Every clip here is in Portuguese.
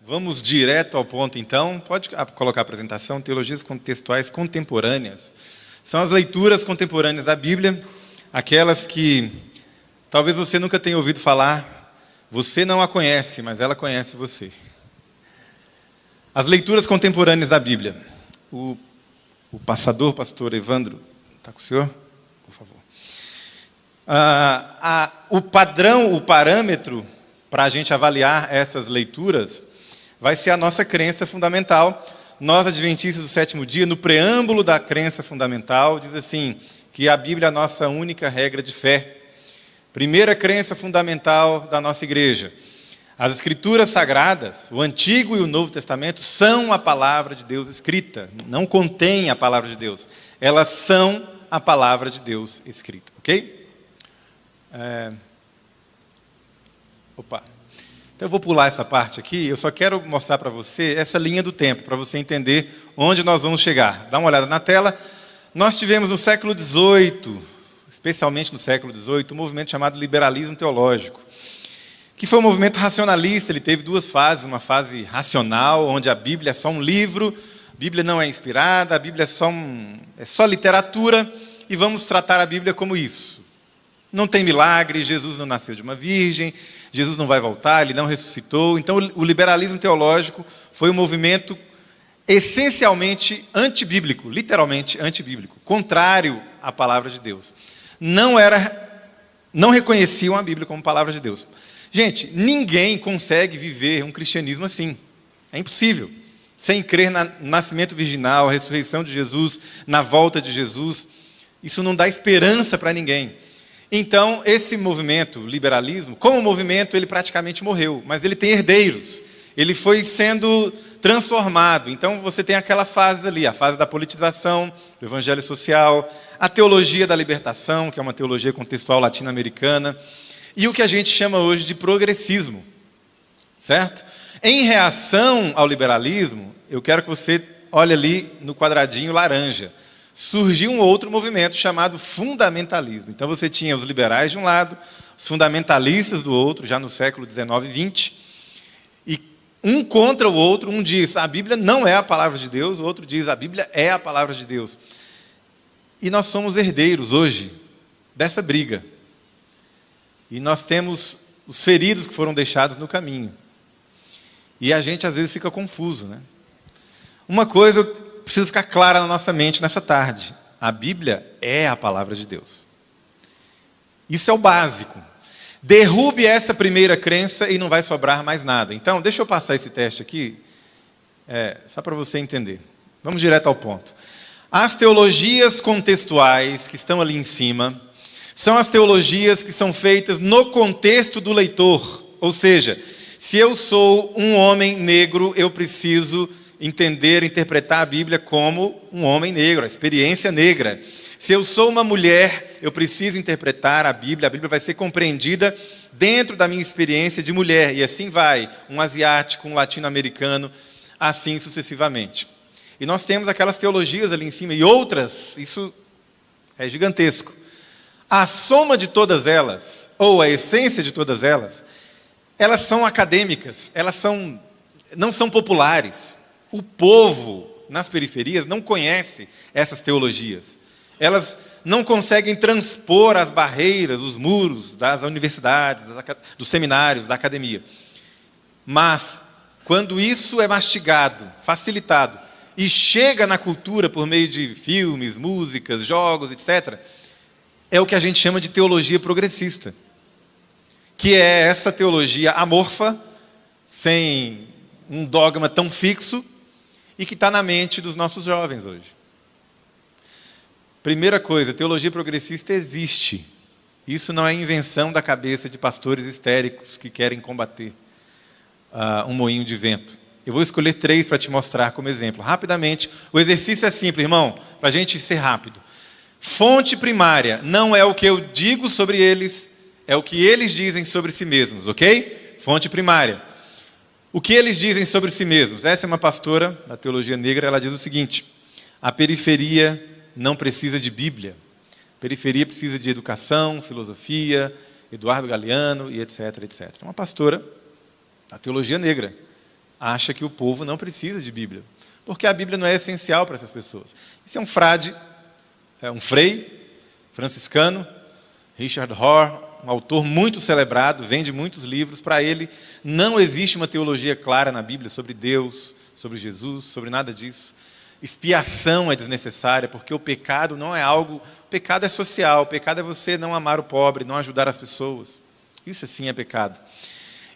Vamos direto ao ponto, então. Pode colocar a apresentação. Teologias contextuais contemporâneas. São as leituras contemporâneas da Bíblia, aquelas que talvez você nunca tenha ouvido falar, você não a conhece, mas ela conhece você. As leituras contemporâneas da Bíblia. O pastor Evandro, está com o senhor? Por favor. O padrão, o parâmetro para a gente avaliar essas leituras vai ser a nossa crença fundamental. Nós, adventistas do sétimo dia, no preâmbulo da crença fundamental, diz assim, que a Bíblia é a nossa única regra de fé. Primeira crença fundamental da nossa igreja. As Escrituras Sagradas, o Antigo e o Novo Testamento, são a palavra de Deus escrita. Não contém a palavra de Deus. Elas são a palavra de Deus escrita. Ok? Então eu vou pular essa parte aqui. Eu só quero mostrar para você essa linha do tempo, para você entender onde nós vamos chegar. Dá uma olhada na tela. Nós tivemos no século XVIII, especialmente no século XVIII, um movimento chamado liberalismo teológico, que foi um movimento racionalista. Ele teve duas fases, uma fase racional, onde a Bíblia é só um livro, a Bíblia não é inspirada, a Bíblia é só literatura, e vamos tratar a Bíblia como isso. Não tem milagre, Jesus não nasceu de uma virgem, Jesus não vai voltar, ele não ressuscitou. Então, o liberalismo teológico foi um movimento essencialmente antibíblico, literalmente antibíblico, contrário à palavra de Deus. Não reconheciam a Bíblia como palavra de Deus. Gente, ninguém consegue viver um cristianismo assim. É impossível. Sem crer no nascimento virginal, a ressurreição de Jesus, na volta de Jesus. Isso não dá esperança para ninguém. Então, esse movimento, liberalismo, como movimento, ele praticamente morreu. Mas ele tem herdeiros. Ele foi sendo transformado. Então, você tem aquelas fases ali. A fase da politização, do evangelho social, a teologia da libertação, que é uma teologia contextual latino-americana, e o que a gente chama hoje de progressismo, certo? Em reação ao liberalismo, eu quero que você olhe ali no quadradinho laranja. Surgiu um outro movimento chamado fundamentalismo. Então você tinha os liberais de um lado, os fundamentalistas do outro, já no século XIX e XX, e um contra o outro, um diz, a Bíblia não é a palavra de Deus, o outro diz, a Bíblia é a palavra de Deus. E nós somos herdeiros hoje dessa briga. E nós temos os feridos que foram deixados no caminho. E a gente às vezes fica confuso, né? Uma coisa precisa ficar clara na nossa mente nessa tarde. A Bíblia é a palavra de Deus. Isso é o básico. Derrube essa primeira crença e não vai sobrar mais nada. Então, deixa eu passar esse teste aqui, só para você entender. Vamos direto ao ponto. As teologias contextuais que estão ali em cima são as teologias que são feitas no contexto do leitor. Ou seja, se eu sou um homem negro, eu preciso entender, interpretar a Bíblia como um homem negro, a experiência negra. Se eu sou uma mulher, eu preciso interpretar a Bíblia vai ser compreendida dentro da minha experiência de mulher, e assim vai, um asiático, um latino-americano, assim sucessivamente. E nós temos aquelas teologias ali em cima, e outras, isso é gigantesco. A soma de todas elas, ou a essência de todas elas são acadêmicas, não são populares. O povo nas periferias não conhece essas teologias. Elas não conseguem transpor as barreiras, os muros das universidades, dos seminários, da academia. Mas, quando isso é mastigado, facilitado, e chega na cultura por meio de filmes, músicas, jogos, etc., é o que a gente chama de teologia progressista, que é essa teologia amorfa, sem um dogma tão fixo, e que está na mente dos nossos jovens hoje. Primeira coisa, teologia progressista existe. Isso não é invenção da cabeça de pastores histéricos que querem combater um moinho de vento. Eu vou escolher 3 para te mostrar como exemplo. Rapidamente, o exercício é simples, irmão, para a gente ser rápido. Fonte primária não é o que eu digo sobre eles, é o que eles dizem sobre si mesmos, ok? Fonte primária. O que eles dizem sobre si mesmos? Essa é uma pastora da teologia negra, ela diz o seguinte: a periferia não precisa de Bíblia. A periferia precisa de educação, filosofia, Eduardo Galeano e etc, etc. Uma pastora da teologia negra. acha que o povo não precisa de Bíblia, porque a Bíblia não é essencial para essas pessoas. Esse é um frade, um frei franciscano, Richard Rohr, um autor muito celebrado, vende muitos livros. Para ele, não existe uma teologia clara na Bíblia sobre Deus, sobre Jesus, sobre nada disso. Expiação é desnecessária, porque o pecado não é algo... O pecado é social, o pecado é você não amar o pobre, não ajudar as pessoas. Isso sim é pecado.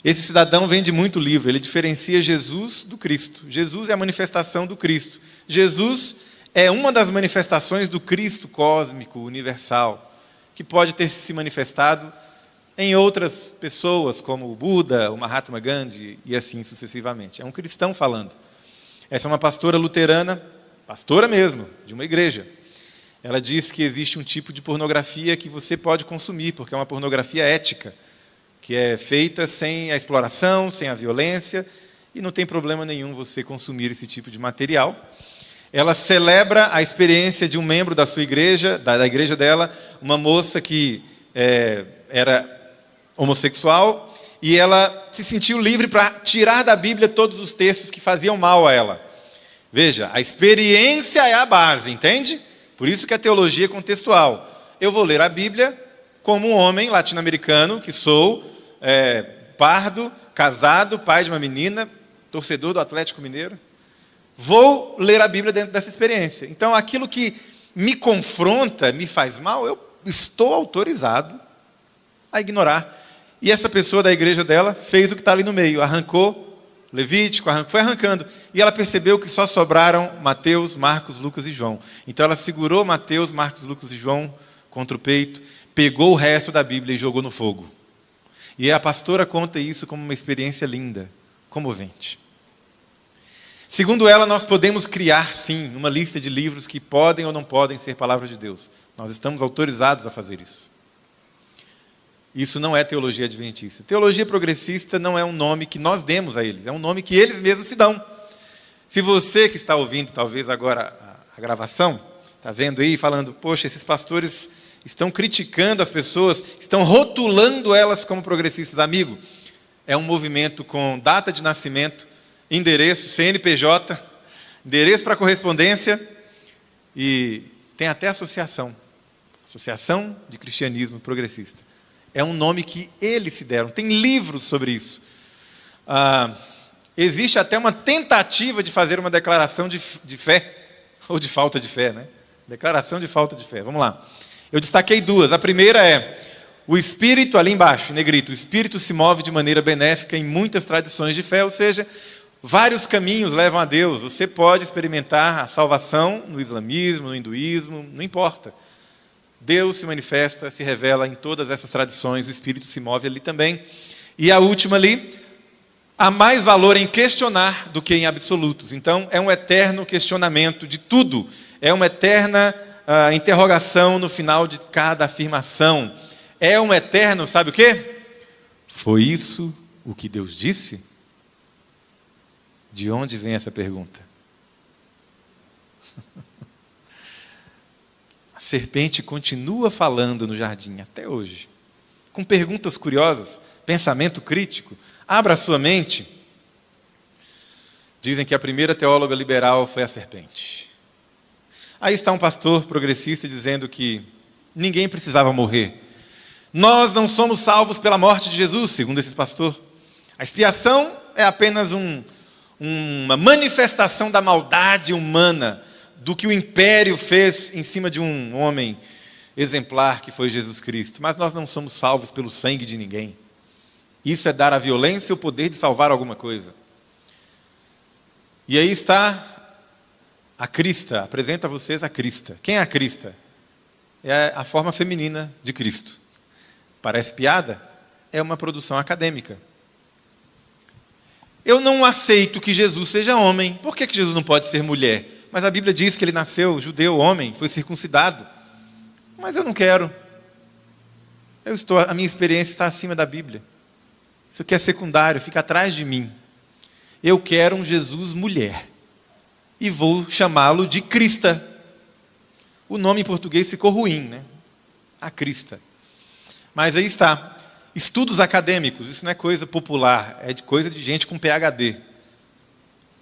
Esse cidadão vende muito livro, ele diferencia Jesus do Cristo. Jesus é a manifestação do Cristo. Jesus é uma das manifestações do Cristo cósmico, universal, que pode ter se manifestado em outras pessoas, como o Buda, o Mahatma Gandhi, e assim sucessivamente. É um cristão falando. Essa é uma pastora luterana, pastora mesmo, de uma igreja. Ela diz que existe um tipo de pornografia que você pode consumir, porque é uma pornografia ética, que é feita sem a exploração, sem a violência, e não tem problema nenhum você consumir esse tipo de material. Ela celebra a experiência de um membro da sua igreja, da igreja dela, uma moça que era homossexual, e ela se sentiu livre para tirar da Bíblia todos os textos que faziam mal a ela. Veja, a experiência é a base, entende? Por isso que a teologia é contextual. Eu vou ler a Bíblia como um homem latino-americano, que sou pardo, casado, pai de uma menina, torcedor do Atlético Mineiro. Vou ler a Bíblia dentro dessa experiência. Então, aquilo que me confronta, me faz mal, eu estou autorizado a ignorar. E essa pessoa da igreja dela fez o que está ali no meio, arrancou Levítico, foi arrancando. E ela percebeu que só sobraram Mateus, Marcos, Lucas e João. Então ela segurou Mateus, Marcos, Lucas e João contra o peito, pegou o resto da Bíblia e jogou no fogo. E a pastora conta isso como uma experiência linda, comovente. Segundo ela, nós podemos criar, sim, uma lista de livros que podem ou não podem ser palavra de Deus. Nós estamos autorizados a fazer isso. Isso não é teologia adventista. Teologia progressista não é um nome que nós demos a eles, é um nome que eles mesmos se dão. Se você que está ouvindo, talvez agora, a gravação, está vendo aí, falando, poxa, esses pastores estão criticando as pessoas, estão rotulando elas como progressistas. Amigo, é um movimento com data de nascimento, endereço, CNPJ, endereço para correspondência, e tem até associação de cristianismo progressista. É um nome que eles se deram, tem livros sobre isso. Existe até uma tentativa de fazer uma declaração de fé, ou de falta de fé, né? Declaração de falta de fé, vamos lá. Eu destaquei duas, a primeira é, o Espírito, ali embaixo, em negrito, o Espírito se move de maneira benéfica em muitas tradições de fé, ou seja, vários caminhos levam a Deus. Você pode experimentar a salvação no islamismo, no hinduísmo, não importa. Deus se manifesta, se revela em todas essas tradições, o Espírito se move ali também. E a última ali, há mais valor em questionar do que em absolutos. Então, é um eterno questionamento de tudo. É uma eterna interrogação no final de cada afirmação. É um eterno, sabe o quê? Foi isso o que Deus disse? De onde vem essa pergunta? A serpente continua falando no jardim até hoje, com perguntas curiosas, pensamento crítico. Abra a sua mente. Dizem que a primeira teóloga liberal foi a serpente. Aí está um pastor progressista dizendo que ninguém precisava morrer. Nós não somos salvos pela morte de Jesus, segundo esse pastor. A expiação é apenas uma manifestação da maldade humana, do que o império fez em cima de um homem exemplar que foi Jesus Cristo. Mas nós não somos salvos pelo sangue de ninguém. Isso é dar à violência o poder de salvar alguma coisa. E aí está a crista. Apresento a vocês a crista. Quem é a crista? É a forma feminina de Cristo. Parece piada? É uma produção acadêmica. Eu não aceito que Jesus seja homem. Por que Jesus não pode ser mulher? Mas a Bíblia diz que ele nasceu judeu, homem, foi circuncidado. Mas eu não quero. A minha experiência está acima da Bíblia. Isso aqui é secundário, fica atrás de mim. Eu quero um Jesus mulher. E vou chamá-lo de Crista. O nome em português ficou ruim, né? A Crista. Mas aí está. Estudos acadêmicos, isso não é coisa popular, é coisa de gente com PhD.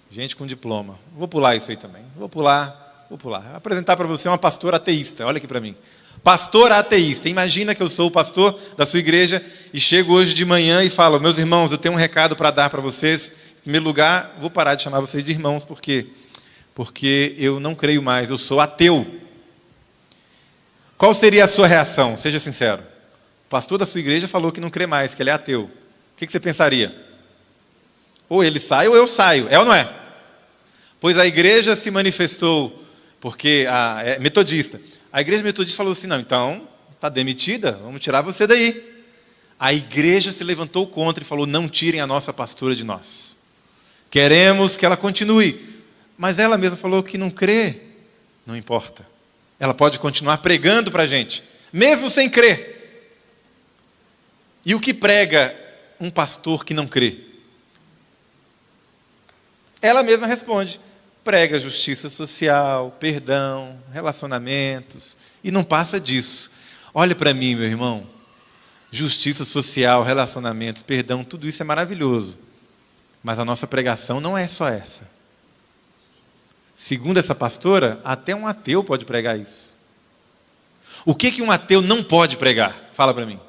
Gente com diploma. Vou pular isso aí também. Vou pular. Vou apresentar para você uma pastora ateísta. Olha aqui para mim. Pastora ateísta. Imagina que eu sou o pastor da sua igreja e chego hoje de manhã e falo: meus irmãos, eu tenho um recado para dar para vocês. Em primeiro lugar, vou parar de chamar vocês de irmãos. Por quê? Porque eu não creio mais. Eu sou ateu. Qual seria a sua reação? Seja sincero. O pastor da sua igreja falou que não crê mais, que ele é ateu. O que você pensaria? Ou ele sai ou eu saio. É ou não é? Pois a igreja se manifestou, porque é metodista. A igreja metodista falou assim: não, então está demitida, vamos tirar você daí. A igreja se levantou contra e falou: não tirem a nossa pastora de nós. Queremos que ela continue. Mas ela mesma falou que não crê. Não importa. Ela pode continuar pregando para a gente, mesmo sem crer. E o que prega um pastor que não crê? Ela mesma responde: prega justiça social, perdão, relacionamentos, e não passa disso. Olha para mim, meu irmão, justiça social, relacionamentos, perdão, tudo isso é maravilhoso, mas a nossa pregação não é só essa. Segundo essa pastora, até um ateu pode pregar isso. O que um ateu não pode pregar? Fala para mim.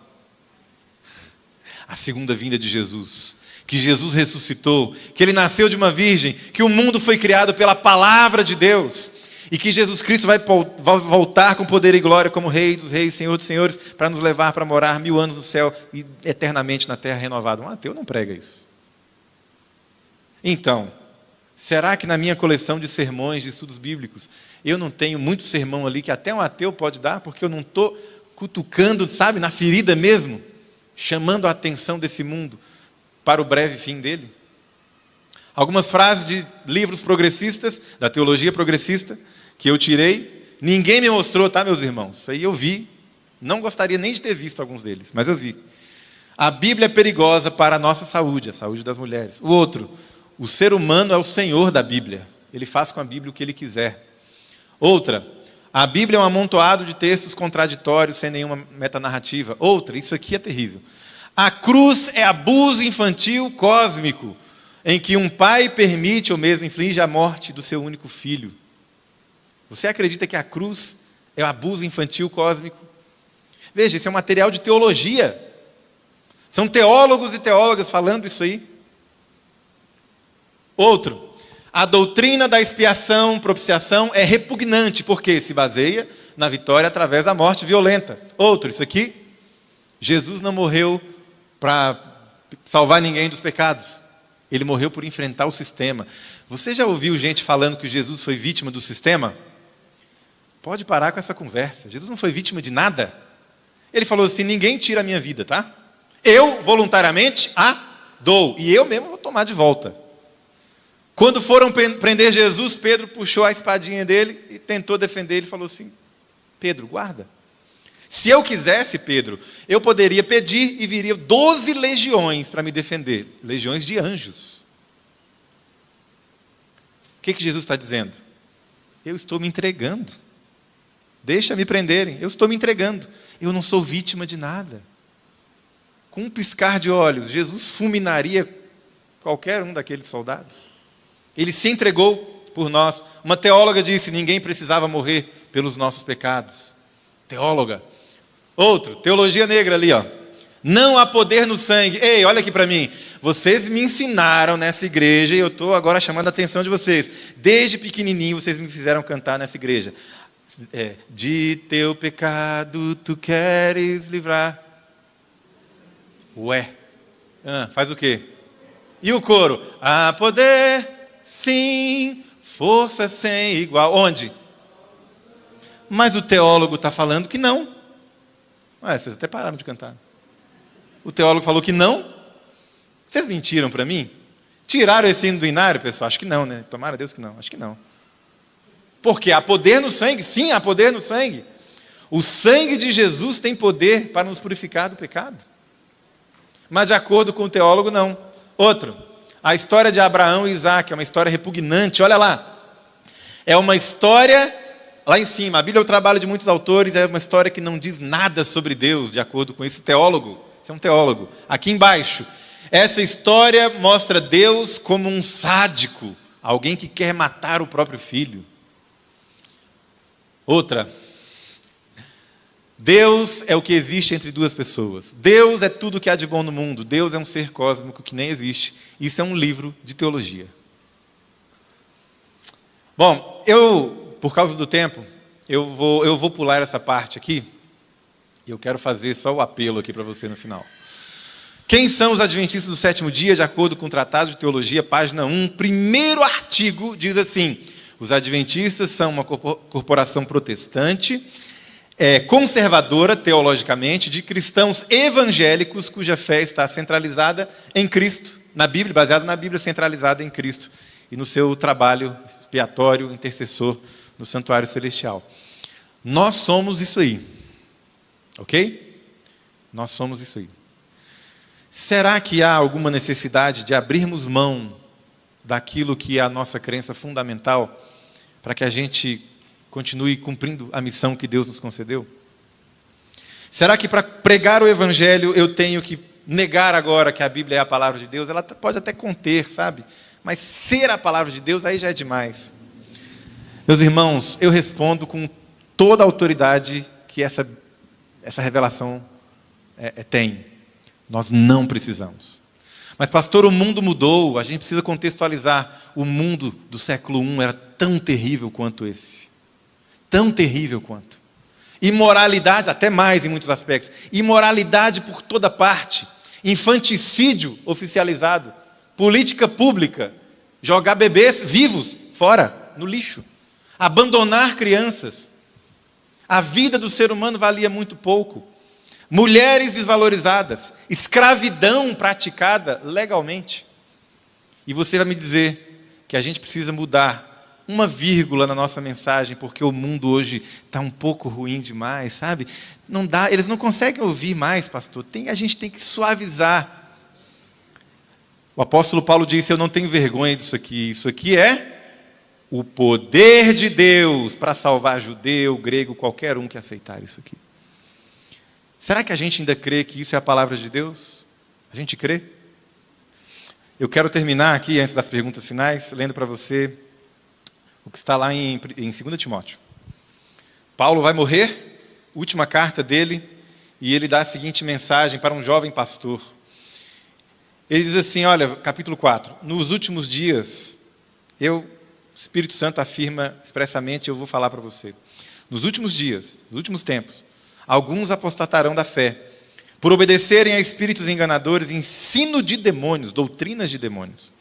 A segunda vinda de Jesus, que Jesus ressuscitou, que Ele nasceu de uma virgem, que o mundo foi criado pela palavra de Deus, e que Jesus Cristo vai voltar com poder e glória como Rei dos reis, Senhor dos senhores, para nos levar para morar 1000 anos no céu e eternamente na terra renovada. Um ateu não prega isso. Então, será que na minha coleção de sermões, de estudos bíblicos, eu não tenho muito sermão ali que até um ateu pode dar, porque eu não estou cutucando, sabe, na ferida mesmo, chamando a atenção desse mundo para o breve fim dele? Algumas frases de livros progressistas, da teologia progressista, que eu tirei, ninguém me mostrou, tá, meus irmãos? Isso aí eu vi, não gostaria nem de ter visto alguns deles, mas eu vi. A Bíblia é perigosa para a nossa saúde, a saúde das mulheres. O outro, o ser humano é o senhor da Bíblia, ele faz com a Bíblia o que ele quiser. Outra, a Bíblia é um amontoado de textos contraditórios, sem nenhuma metanarrativa. Outra, isso aqui é terrível. A cruz é abuso infantil cósmico, em que um pai permite ou mesmo inflige a morte do seu único filho. Você acredita que a cruz é abuso infantil cósmico? Veja, isso é um material de teologia. São teólogos e teólogas falando isso aí. Outro, a doutrina da expiação, propiciação é repugnante, porque se baseia na vitória através da morte violenta. Outro, isso aqui, Jesus não morreu para salvar ninguém dos pecados. Ele morreu por enfrentar o sistema. Você já ouviu gente falando que Jesus foi vítima do sistema? Pode parar com essa conversa. Jesus não foi vítima de nada. Ele falou assim: ninguém tira a minha vida, tá? Eu, voluntariamente, a dou. E eu mesmo vou tomar de volta. Quando foram prender Jesus, Pedro puxou a espadinha dele e tentou defender ele. Falou assim: Pedro, guarda. Se eu quisesse, Pedro, eu poderia pedir e viria 12 legiões para me defender. Legiões de anjos. O que Jesus está dizendo? Eu estou me entregando. Deixa me prenderem. Eu estou me entregando. Eu não sou vítima de nada. Com um piscar de olhos, Jesus fulminaria qualquer um daqueles soldados. Ele se entregou por nós. Uma teóloga disse: ninguém precisava morrer pelos nossos pecados. Teóloga. Outro, teologia negra ali, ó. Não há poder no sangue. Ei, olha aqui para mim. Vocês me ensinaram nessa igreja e eu estou agora chamando a atenção de vocês. Desde pequenininho vocês me fizeram cantar nessa igreja. De teu pecado tu queres livrar. Ué. Faz o quê? E o coro? Há poder, sim, força sem igual. Onde? Mas o teólogo está falando que não. Vocês até pararam de cantar. O teólogo falou que não. Vocês mentiram para mim? Tiraram esse hino do inário, pessoal? Acho que não, né? Tomara a Deus que não. Acho que não. Porque há poder no sangue? Sim, há poder no sangue. O sangue de Jesus tem poder para nos purificar do pecado. Mas de acordo com o teólogo, não. Outro, a história de Abraão e Isaac é uma história repugnante. Olha lá. É uma história... Lá em cima, a Bíblia é o trabalho de muitos autores, é uma história que não diz nada sobre Deus, de acordo com esse teólogo. Esse é um teólogo. Aqui embaixo, essa história mostra Deus como um sádico, alguém que quer matar o próprio filho. Outra, Deus é o que existe entre duas pessoas. Deus é tudo que há de bom no mundo. Deus é um ser cósmico que nem existe. Isso é um livro de teologia. Bom, por causa do tempo, eu vou pular essa parte aqui. E eu quero fazer só o apelo aqui para você no final. Quem são os adventistas do sétimo dia, de acordo com o Tratado de Teologia, página 1, primeiro artigo, diz assim: os adventistas são uma corporação protestante, conservadora teologicamente, de cristãos evangélicos cuja fé está centralizada em Cristo, na Bíblia, baseada na Bíblia, centralizada em Cristo e no seu trabalho expiatório, intercessor no santuário celestial. Nós somos isso aí, ok? Nós somos isso aí. Será que há alguma necessidade de abrirmos mão daquilo que é a nossa crença fundamental para que a gente continue cumprindo a missão que Deus nos concedeu? Será que para pregar o Evangelho eu tenho que negar agora que a Bíblia é a palavra de Deus? Ela pode até conter, sabe? Mas ser a palavra de Deus, aí já é demais. Meus irmãos, eu respondo com toda a autoridade que essa revelação tem. Nós não precisamos. Mas, pastor, o mundo mudou, a gente precisa contextualizar. O mundo do século I era tão terrível quanto esse. Tão terrível quanto. Imoralidade, até mais em muitos aspectos. Imoralidade por toda parte. Infanticídio oficializado. Política pública. Jogar bebês vivos fora, no lixo. Abandonar crianças. A vida do ser humano valia muito pouco. Mulheres desvalorizadas, escravidão praticada legalmente. E você vai me dizer que a gente precisa mudar uma vírgula na nossa mensagem, porque o mundo hoje está um pouco ruim demais, sabe? Não dá, eles não conseguem ouvir mais, pastor. A gente tem que suavizar. O apóstolo Paulo disse: eu não tenho vergonha disso aqui. Isso aqui é o poder de Deus para salvar judeu, grego, qualquer um que aceitar isso aqui. Será que a gente ainda crê que isso é a palavra de Deus? A gente crê? Eu quero terminar aqui, antes das perguntas finais, lendo para você o que está lá em 2 Timóteo. Paulo vai morrer, última carta dele, e ele dá a seguinte mensagem para um jovem pastor. Ele diz assim, olha, capítulo 4, nos últimos dias, o Espírito Santo afirma expressamente, eu vou falar para você, nos últimos dias, nos últimos tempos, alguns apostatarão da fé, por obedecerem a espíritos enganadores, ensino de demônios, doutrinas de demônios,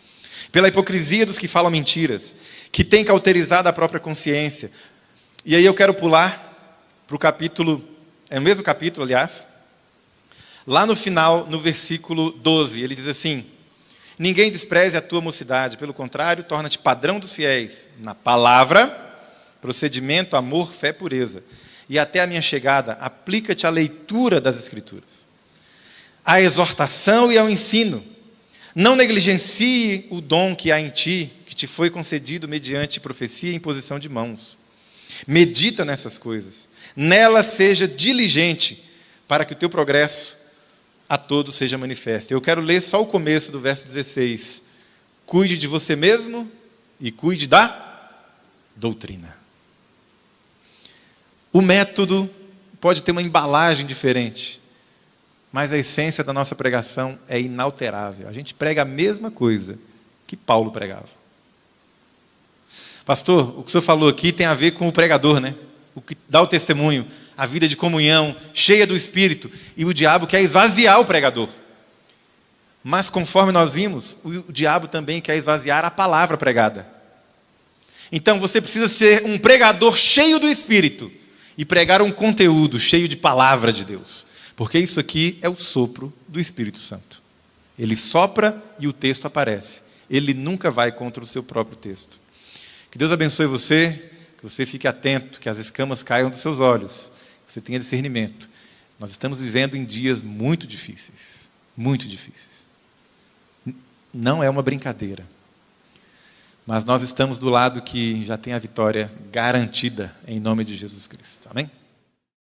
pela hipocrisia dos que falam mentiras, que têm cauterizado a própria consciência. E aí eu quero pular para o capítulo, é o mesmo capítulo, aliás, lá no final, no versículo 12, ele diz assim: ninguém despreze a tua mocidade, pelo contrário, torna-te padrão dos fiéis, na palavra, procedimento, amor, fé, pureza. E até a minha chegada, aplica-te à leitura das Escrituras, à exortação e ao ensino. Não negligencie o dom que há em ti, que te foi concedido mediante profecia e imposição de mãos. Medita nessas coisas. Nela seja diligente, para que o teu progresso a todos seja manifesto. Eu quero ler só o começo do verso 16. Cuide de você mesmo e cuide da doutrina. O método pode ter uma embalagem diferente, mas a essência da nossa pregação é inalterável. A gente prega a mesma coisa que Paulo pregava. Pastor, o que o senhor falou aqui tem a ver com o pregador, né? O que dá o testemunho, a vida de comunhão, cheia do Espírito, e o diabo quer esvaziar o pregador. Mas conforme nós vimos, o diabo também quer esvaziar a palavra pregada. Então você precisa ser um pregador cheio do Espírito, e pregar um conteúdo cheio de palavra de Deus. Porque isso aqui é o sopro do Espírito Santo. Ele sopra e o texto aparece. Ele nunca vai contra o seu próprio texto. Que Deus abençoe você, que você fique atento, que as escamas caiam dos seus olhos, que você tenha discernimento. Nós estamos vivendo em dias muito difíceis. Muito difíceis. Não é uma brincadeira. Mas nós estamos do lado que já tem a vitória garantida em nome de Jesus Cristo. Amém?